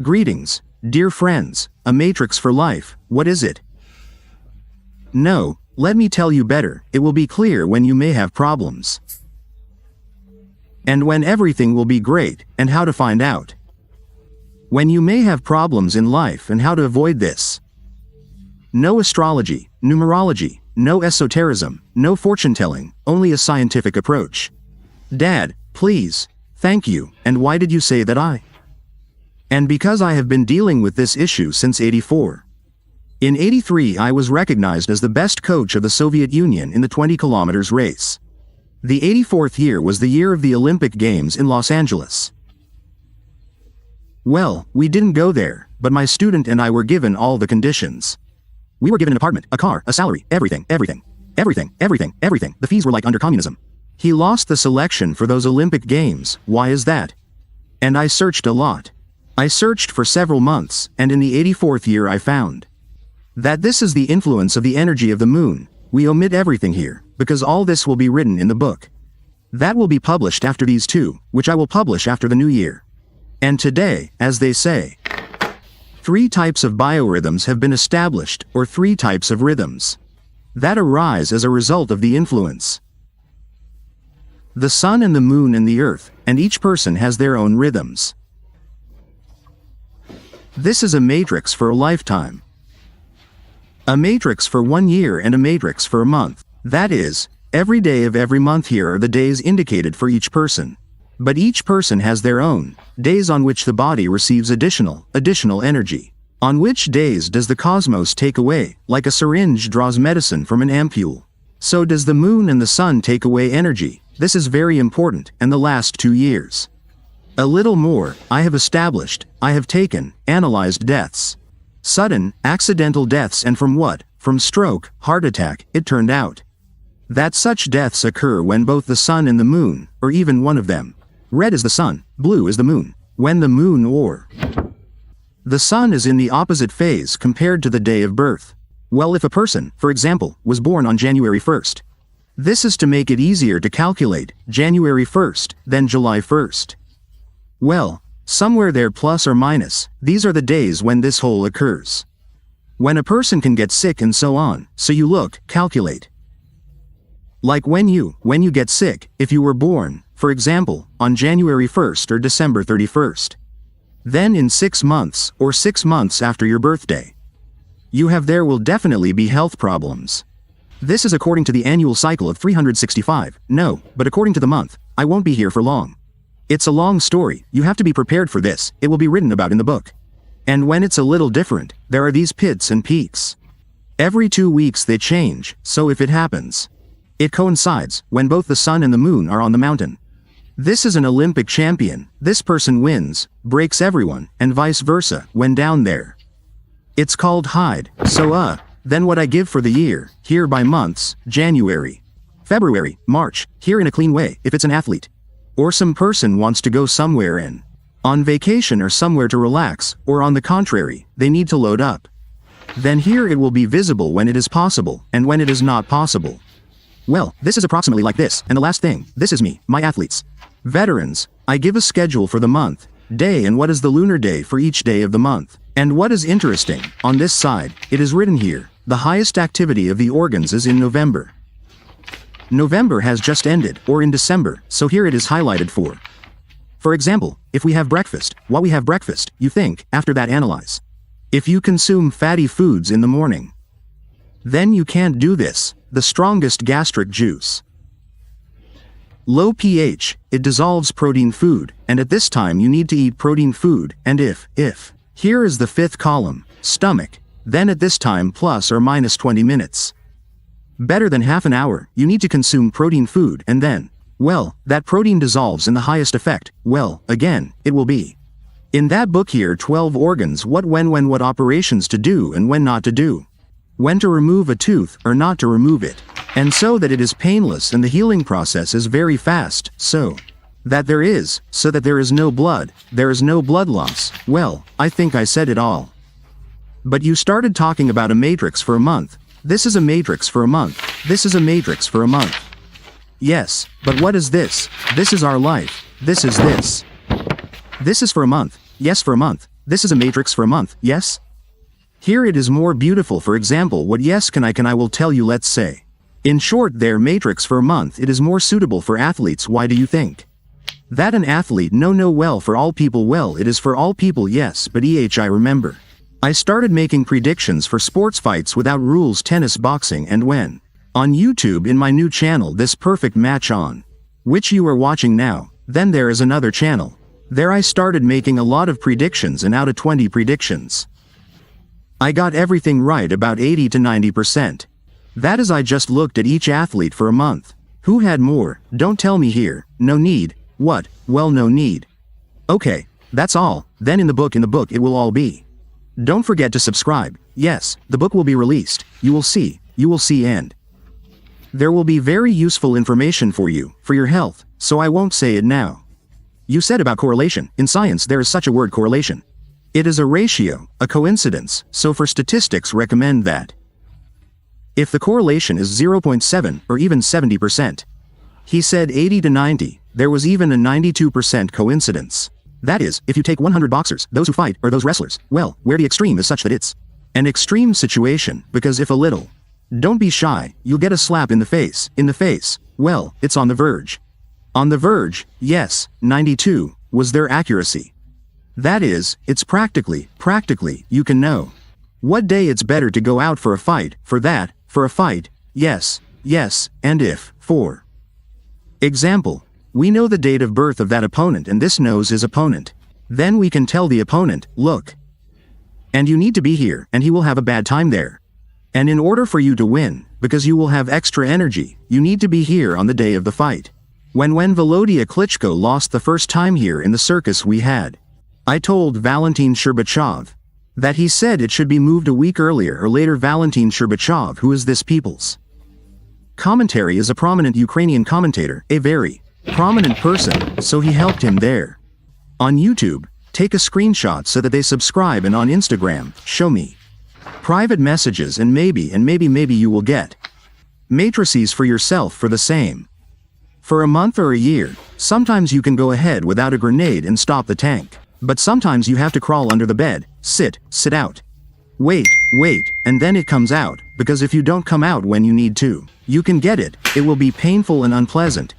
Greetings, dear friends, a matrix for life, what is it? No, let me tell you better, it will be clear when you may have problems. And when everything will be great, and how to find out. When you may have problems in life and how to avoid this. No astrology, numerology, no esotericism, no fortune-telling, only a scientific approach. Dad, please, thank you, and why did you say that I? And because I have been dealing with this issue since '84. In '83 I was recognized as the best coach of the Soviet Union in the 20 kilometers race. The '84th year was the year of the Olympic Games in Los Angeles. Well, we didn't go there, but my student and I were given all the conditions. We were given an apartment, a car, a salary, everything. The fees were like under communism. He lost the selection for those Olympic Games, why is that? And I searched a lot. I searched for several months, and in the '84th year I found that this is the influence of the energy of the moon. We omit everything here, because all this will be written in the book. That will be published after these two, which I will publish after the new year. And today, as they say, 3 types of biorhythms have been established, or 3 types of rhythms that arise as a result of the influence. The sun and the moon and the earth, and each person has their own rhythms. This is a matrix for a lifetime. A matrix for 1 year and a matrix for a month. That is, every day of every month here are the days indicated for each person. But each person has their own days on which the body receives additional energy. On which days does the cosmos take away, like a syringe draws medicine from an ampule. So does the moon and the sun take away energy. This is very important, and the last 2 years. A little more, I have established, I have analyzed deaths. Sudden, accidental deaths, and from what? From stroke, heart attack, it turned out that such deaths occur when both the sun and the moon, or even one of them. Red is the sun, blue is the moon. When the moon or the sun is in the opposite phase compared to the day of birth. Well, if a person, for example, was born on January 1st. This is to make it easier to calculate, January 1st, then July 1st. Well, somewhere there plus or minus, these are the days when this whole occurs. When a person can get sick and so on, so you calculate. Like when you get sick, if you were born, for example, on January 1st or December 31st. Then in 6 months, or 6 months after your birthday, there will definitely be health problems. This is according to the annual cycle of 365, no, but according to the month, I won't be here for long. It's a long story, you have to be prepared for this, it will be written about in the book. And when it's a little different, there are these pits and peaks. Every 2 weeks they change, so if it happens, it coincides when both the sun and the moon are on the mountain. This is an Olympic champion, this person wins, breaks everyone, and vice versa, when down there. It's called hide, so then what I give for the year, here by months, January, February, March, here in a clean way, if it's an athlete. Or some person wants to go somewhere on vacation or somewhere to relax, or on the contrary, they need to load up. Then here it will be visible when it is possible, and when it is not possible. Well, this is approximately like this, and the last thing, this is me, my athletes. Veterans, I give a schedule for the month, day, and what is the lunar day for each day of the month. And what is interesting, on this side, it is written here, the highest activity of the organs is in November. November has just ended, or in December, so here it is highlighted for. For example, if we have breakfast, while we have breakfast, you think, after that analyze. If you consume fatty foods in the morning, then you can't do this, the strongest gastric juice. Low pH, it dissolves protein food, and at this time you need to eat protein food, and if, here is the 5th column, stomach, then at this time plus or minus 20 minutes. Better than half an hour, you need to consume protein food, and then, well, that protein dissolves in the highest effect, well, again, it will be. In that book here 12 organs what operations to do and when not to do. When to remove a tooth or not to remove it. And so that it is painless and the healing process is very fast, so that there is no blood, there is no blood loss. Well, I think I said it all. But you started talking about a matrix for a month. This is a matrix for a month. This is a matrix for a month. Yes, but what is this? This is our life. This is this. This is for a month. Yes, for a month. This is a matrix for a month, yes? Here it is more beautiful. For example, what yes can I will tell you, let's say. In short, their matrix for a month, it is more suitable for athletes. Why do you think? That an athlete? No, well, for all people. Well, it is for all people, yes, but I remember. I started making predictions for sports fights without rules, tennis, boxing, and when on YouTube in my new channel, This Perfect Match on, which you are watching now, then there is another channel. There I started making a lot of predictions, and out of 20 predictions, I got everything right, about 80 to 90%. That is, I just looked at each athlete for a month. Who had more? Don't tell me here. No need. What? Well, no need. Okay, that's all. Then in the book it will all be. Don't forget to subscribe. Yes, the book will be released. You will see, and there will be very useful information for you, for your health, so I won't say it now. You said about correlation. In science there is such a word, correlation. It is a ratio, a coincidence, so for statistics recommend that if the correlation is 0.7 or even 70%. He said 80 to 90, there was even a 92% coincidence. That is, if you take 100 boxers, those who fight, or those wrestlers, well, where the extreme is such that it's an extreme situation, because if a little, don't be shy, you'll get a slap in the face, well, it's on the verge. On the verge, yes, 92, was their accuracy. That is, it's practically, you can know what day it's better to go out for a fight, for a fight, yes, and if, for example, we know the date of birth of that opponent and this knows his opponent. Then we can tell the opponent, look, and you need to be here, and he will have a bad time there. And in order for you to win, because you will have extra energy, you need to be here on the day of the fight. When Volodya Klitschko lost the first time here in the circus we had, I told Valentin Sherbachev that he said it should be moved a week earlier or later. Valentin Sherbachev, who is this people's commentary, is a prominent Ukrainian commentator, a very prominent person, so he helped him there. On YouTube, take a screenshot so that they subscribe, and on Instagram, show me private messages, and maybe you will get matrices for yourself for the same. For a month or a year, sometimes you can go ahead without a grenade and stop the tank. But sometimes you have to crawl under the bed, sit out. Wait, and then it comes out, because if you don't come out when you need to, you can get it. It will be painful and unpleasant.